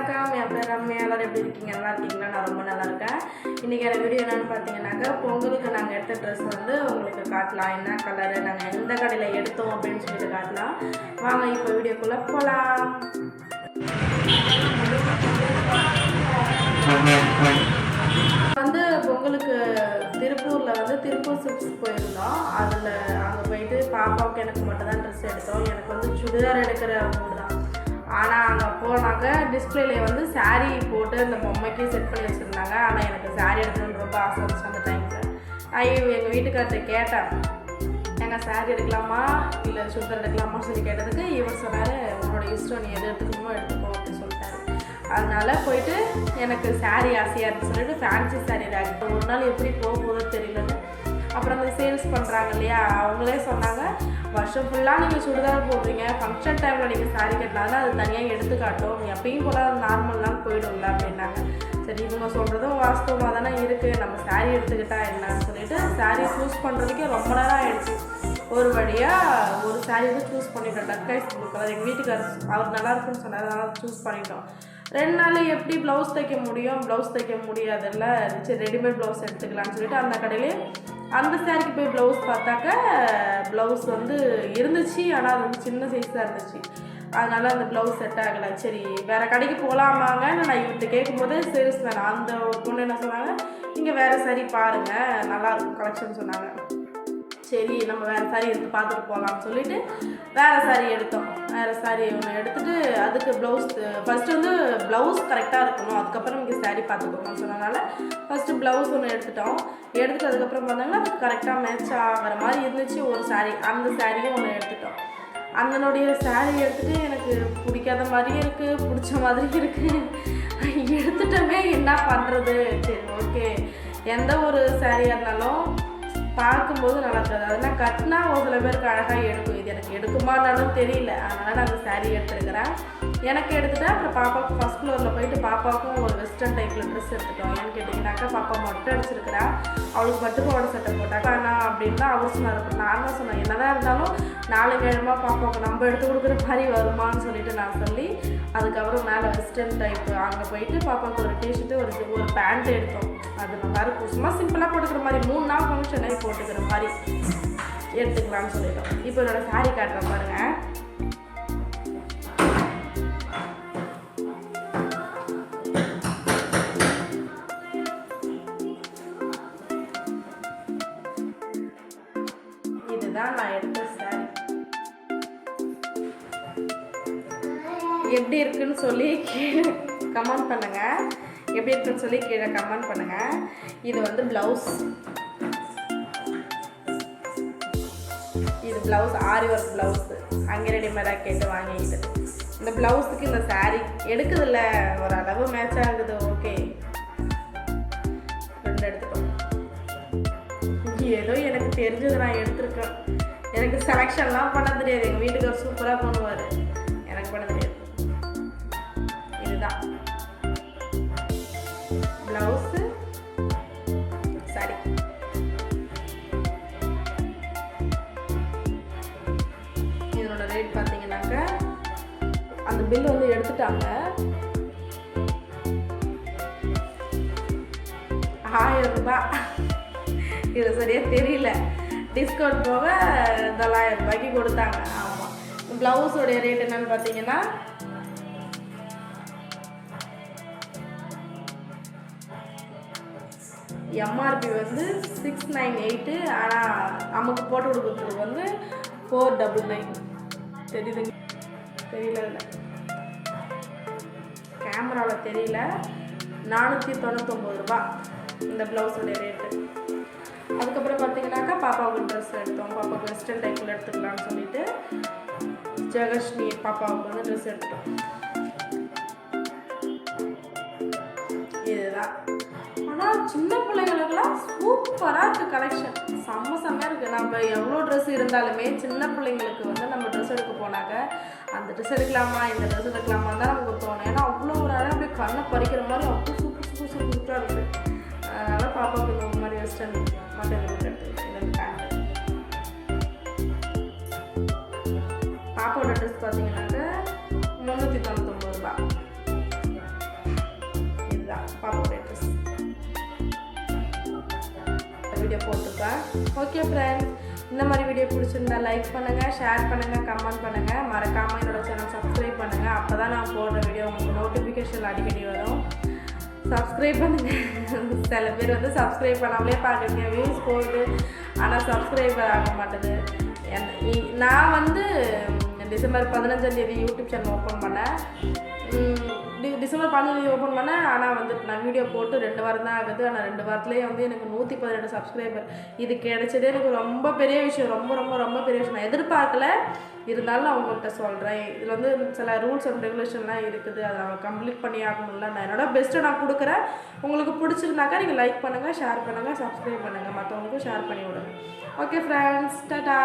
வணக்கம், என் பேர் ரம்யா. எல்லாரும் எப்படி இருக்கீங்க? நல்லா இருக்கீங்களா? நான் ரொம்ப நல்லா இருக்கேன். இன்றைக்கி எனக்கு வீடியோ என்னென்னு பார்த்தீங்கன்னாக்கா, பொங்கலுக்கு நாங்கள் எடுத்த ட்ரெஸ் வந்து உங்களுக்கு காட்டலாம். என்ன கலரு, நாங்கள் எந்த கடையில் எடுத்தோம் அப்படின்னு சொல்லிட்டு காட்டலாம். வாங்க இப்போ வீடியோக்குள்ளே போகலாம். வந்து பொங்கலுக்கு திருப்பூரில் வந்து திருப்பூர் சில்க்ஸ் போயிருந்தோம். அதில் அங்கே போயிட்டு பாப்பாவுக்கு எனக்கு மட்டும் தான் ட்ரெஸ் எடுத்தோம். எனக்கு வந்து சுடிதார் எடுக்கிற மூடு தான். ஆனால் அங்கே போனாங்க டிஸ்பிளேல வந்து சாரீ போட்டு அந்த பொம்மைக்கு செட் பண்ணி வச்சுருந்தாங்க. ஆனால் எனக்கு சாரீ எடுக்கணும்னு ரொம்ப ஆசை வந்துச்சு அந்த டைமில். எங்கள் வீட்டுக்கார்ட்ட கேட்டேன், எங்கள் சாரீ எடுக்கலாமா இல்லை சுடிதார் எடுக்கலாமான்னு சொல்லி கேட்டதுக்கு இவர் சொன்னார், உன்னோட இஷ்டம், நீ எது எடுத்துக்கணுமோ எடுத்துக்கோ அப்படின்னு சொல்லிட்டாரு. அதனால் போயிட்டு எனக்கு சாரீ ஆசையாக இருக்குன்னு சொல்லிட்டு ஃபேன்சி சாரீ ரேக் ஒரு நாள் எப்படி போகும்போதோ தெரியலன்னு. அப்புறம் அந்த சேல்ஸ் பண்ணுறாங்க இல்லையா, அவங்களே சொன்னாங்க, வருஷம் ஃபுல்லாக நீங்கள் சுடிதார் போடுறீங்க, ஃபங்க்ஷன் டைமில் நீங்கள் சாரீ கட்டினாலும் அது தனியாக எடுத்து காட்டும், எப்பயும் போல் நார்மல்லாம் போயிடும்ல அப்படின்னாங்க. சரி, இவங்க சொல்கிறதும் வாஸ்தவமாக தானே இருக்குது, நம்ம சாரீ எடுத்துக்கிட்டா என்னன்னு சொல்லிட்டு சாரீ சூஸ் பண்ணுறதுக்கே ரொம்ப நேரம் ஆகிடுச்சு. ஒரு வழியாக ஒரு சாரீ வந்து சூஸ் பண்ணிட்டோம். Turquoise blue colour. எங்கள் வீட்டுக்காரர் அவர் நல்லா இருக்குன்னு சொன்னார், அதனால் சூஸ் பண்ணிட்டோம். 2 நாள் எப்படி ப்ளவுஸ் தைக்க முடியும், ப்ளவுஸ் தைக்க முடியாதுல்ல, சரி ரெடிமேட் ப்ளவுஸ் எடுத்துக்கலாம்னு சொல்லிட்டு அந்த கடையிலே அந்த சாரிக்கு போய் ப்ளவுஸ் பார்த்தாக்க ப்ளவுஸ் வந்து இருந்துச்சு, ஆனால் அது வந்து சின்ன சைஸாக இருந்துச்சு. அதனால் அந்த ப்ளவுஸ் செட் ஆகலை. சரி வேறு கடைக்கு போகலாமாங்க, நான் இவர்கிட்ட கேட்கும்போது சேல்ஸ் வேணாம். அந்த பொண்ணு என்ன சொன்னாங்க, நீங்கள் வேறு சாரி பாருங்கள், நல்லாயிருக்கும் கலெக்ஷன் சொன்னாங்க. சரி நம்ம வேறு சாரீ எடுத்து பார்த்துட்டு போகலாம்னு சொல்லிவிட்டு வேறு சாரீ எடுத்தோம். வேறு சாரீ ஒன்று எடுத்துகிட்டு அதுக்கு ப்ளவுஸ் ஃபஸ்ட்டு வந்து ப்ளவுஸ் கரெக்டாக இருக்கணும், அதுக்கப்புறம் இங்கே சாரீ பார்த்துக்கோங்கன்னு சொன்னதுனால ஃபஸ்ட்டு ப்ளவுஸ் ஒன்று எடுத்துட்டோம். எடுத்துட்டு அதுக்கப்புறம் பார்த்தாங்கன்னா அதுக்கு கரெக்டாக மேட்ச் ஆகிற மாதிரி இருந்துச்சு ஒரு சாரீ. அந்த சாரியும் ஒன்று எடுத்துட்டோம். அதனுடைய சாரீ எடுத்துகிட்டு எனக்கு பிடிக்காத மாதிரியும் இருக்குது, பிடிச்ச மாதிரியும் இருக்குது. எடுத்துட்டோமே என்ன பண்ணுறது. சரி ஓகே, எந்த ஒரு சாரியாக இருந்தாலும் பார்க்கும்போது நல்லா இருக்காது, அதெல்லாம் கட்டினா ஒரு சில பேருக்கு அழகாக எடுக்கும். இது எனக்கு எடுக்குமானாலும் தெரியல, அதனால் நான் அந்த சாரீ எடுத்துருக்கிறேன். எனக்கு எடுத்துகிட்டா அப்புறம் பாப்பாவுக்கு ஃபஸ்ட் ஃப்ளோரில் போயிட்டு பாப்பாவுக்கும் ஒரு வெஸ்டர்ன் டைப்பில் ட்ரெஸ் எடுத்துட்டோம். ஏன்னு கேட்டிங்கனாக்கா, பாப்பா மொட்டை அடிச்சிருக்கிறா, அவளுக்கு பட்டு பாவாடை சட்டை போட்டாக்கா ஆனால் அப்படின்னு தான் அவள் சொன்னார். நான் தான் சொன்னேன், என்னதான் இருந்தாலும் 4 கிழமாக பாப்பாவுக்கு நம்ம எடுத்து கொடுக்குற மாதிரி வருமானு சொல்லிட்டு நான் சொல்லி அதுக்கப்புறம் மேலே வெஸ்டர்ன் டைப்பு அங்கே போயிட்டு பாப்பாவுக்கு ஒரு டிஷர்ட்டு ஒரு பேண்ட் எடுத்தோம். அது நல்லா இருக்கும், சும்மா சிம்பிளாக போட்டுக்கிற மாதிரி 3 நாள் ஃபங்க்ஷனை போட்டுக்கிற மாதிரி எடுத்துக்கலாம்னு சொல்லிட்டோம். இப்போ என்னோட சாரீ காட்டுறேன் பாருங்கள். இதுதான் நான் எடுத்த சாரீ. எப்படி இருக்குன்னு சொல்லி கீழே கமெண்ட் பண்ணுங்க. எப்படி இருக்குன்னு சொல்லி கீழே கமெண்ட் பண்ணுங்க. இது வந்து ப்ளவுஸ், இது ப்ளவுஸ் ஆரி ஒர்க் ப்ளவுஸு, அங்கே ரெடிமேடாக கேட்டு வாங்கிக்கிட்டு இந்த ப்ளவுஸுக்கு இந்த சாரீ எடுக்குதில்ல, ஓரளவு மேட்ச் ஆகுது. ஓகே, 2 எடுத்துட்டோம். ஏதோ எனக்கு தெரிஞ்சது நான் எடுத்திருக்கேன். எனக்கு செலெக்ஷன்லாம் பண்ண தெரியாது, எங்கள் வீட்டுக்கு சூப்பராக பண்ணுவார், எனக்கு பண்ண தெரியாது. இதுதான் ப்ளவுஸு சாரி. இதனோட ரேட் பார்த்தீங்கன்னாக்கா, அந்த பில் வந்து எடுத்துட்டாங்க, 1000 ரூபாய். இது சரியாக தெரியல, டிஸ்கவுண்ட் போக 900 ரூபாய்க்கு கொடுத்தாங்க. ஆமாம், ப்ளவுஸோடைய ரேட் என்னன்னு பார்த்தீங்கன்னா எம்ஆர்பி வந்து 698, ஆனால் நமக்கு போட்டு கொடுக்குறதுக்கு வந்து 499. தெரியுதுங்க, தெரியல, இல்லை கேமராவில் தெரியல. 499 ரூபா இந்த ப்ளவுஸோடைய ரேட்டு. அதுக்கப்புறம் பார்த்தீங்கன்னாக்கா பாப்பாவுக்கு ட்ரெஸ் எடுத்தோம். பாப்பாவுக்கு வெஸ்டர்ன் டைப்பில் எடுத்துக்கலாம்னு சொல்லிட்டு ஜெகஷ்மி பாப்பாவுக்கு வந்து ட்ரெஸ் எடுத்துட்டோம். இதுதான். ஆனால் சின்ன பிள்ளைங்களுக்கெல்லாம் சூப்பராக இருக்குது கலெக்ஷன், செம்மையாக இருக்குது. நம்ம எவ்வளோ ட்ரெஸ் இருந்தாலுமே சின்ன பிள்ளைங்களுக்கு வந்து நம்ம ட்ரெஸ் எடுக்க போனாக்க அந்த ட்ரெஸ் எடுக்கலாமா இந்த ட்ரெஸ் எடுக்கலாமா தான் நமக்கு தோணும். ஏன்னா அவ்வளோ ஒரு அழகாக அப்படியே கண்ணை பறிக்கிற மாதிரி அவ்வளோ சூப்பராக இருக்குது. அதனால் பாப்பாவுக்கு இந்த மாதிரி வெஸ்டர்ன் மட்டும் எடுத்துக்கிட்டு இந்த பேண்ட். பாப்பாவோட ட்ரெஸ் பார்த்தீங்கன்னாக்க 399 ரூபா. கொடுப்பேன். ஓகே ஃப்ரெண்ட்ஸ், இந்த மாதிரி வீடியோ பிடிச்சிருந்தா லைக் பண்ணுங்கள், ஷேர் பண்ணுங்கள், கமெண்ட் பண்ணுங்கள். மறக்காமல் என்னோடய சேனல் சப்ஸ்கிரைப் பண்ணுங்கள். அப்போ தான் நான் போடுற வீடியோ உங்களுக்கு நோட்டிஃபிகேஷன் அடிக்கடி வரும். சப்ஸ்கிரைப் பண்ணுங்கள். சில பேர் வந்து சப்ஸ்கிரைப் பண்ணாமலே பார்க்குறீங்க, வியூஸ் போகுது ஆனால் சப்ஸ்கிரைபர் ஆக மாட்டேது. நான் வந்து டிசம்பர் 15 யூடியூப் சேனல் ஓப்பன் பண்ணேன். டிசம்பர் 15 ஓப்பன் பண்ணேன். ஆனால் வந்து நான் வீடியோ போட்டு 2 வாரம் தான் ஆகுது. ஆனால் 2 வாரத்துலேயே வந்து எனக்கு 118 சப்ஸ்கிரைபர். இது கிடைச்சதே எனக்கு ரொம்ப பெரிய விஷயம். ரொம்ப ரொம்ப ரொம்ப பெரிய விஷயம். நான் எதிர்பார்க்கல, இருந்தாலும் நான் உங்கள்கிட்ட சொல்கிறேன். இதில் வந்து சில ரூல்ஸ் அண்ட் ரெகுலேஷன்லாம் இருக்குது, அதை நான் கம்ப்ளீட் பண்ணி ஆகணும்ல. நான் என்னோட பெஸ்ட்டை நான் கொடுக்குறேன். உங்களுக்கு பிடிச்சிருந்தாக்கா நீங்கள் லைக் பண்ணுங்கள், ஷேர் பண்ணுங்கள், சப்ஸ்கிரைப் பண்ணுங்கள், மற்றவங்களுக்கும் ஷேர் பண்ணி விடுங்க. Okay friends, Tata.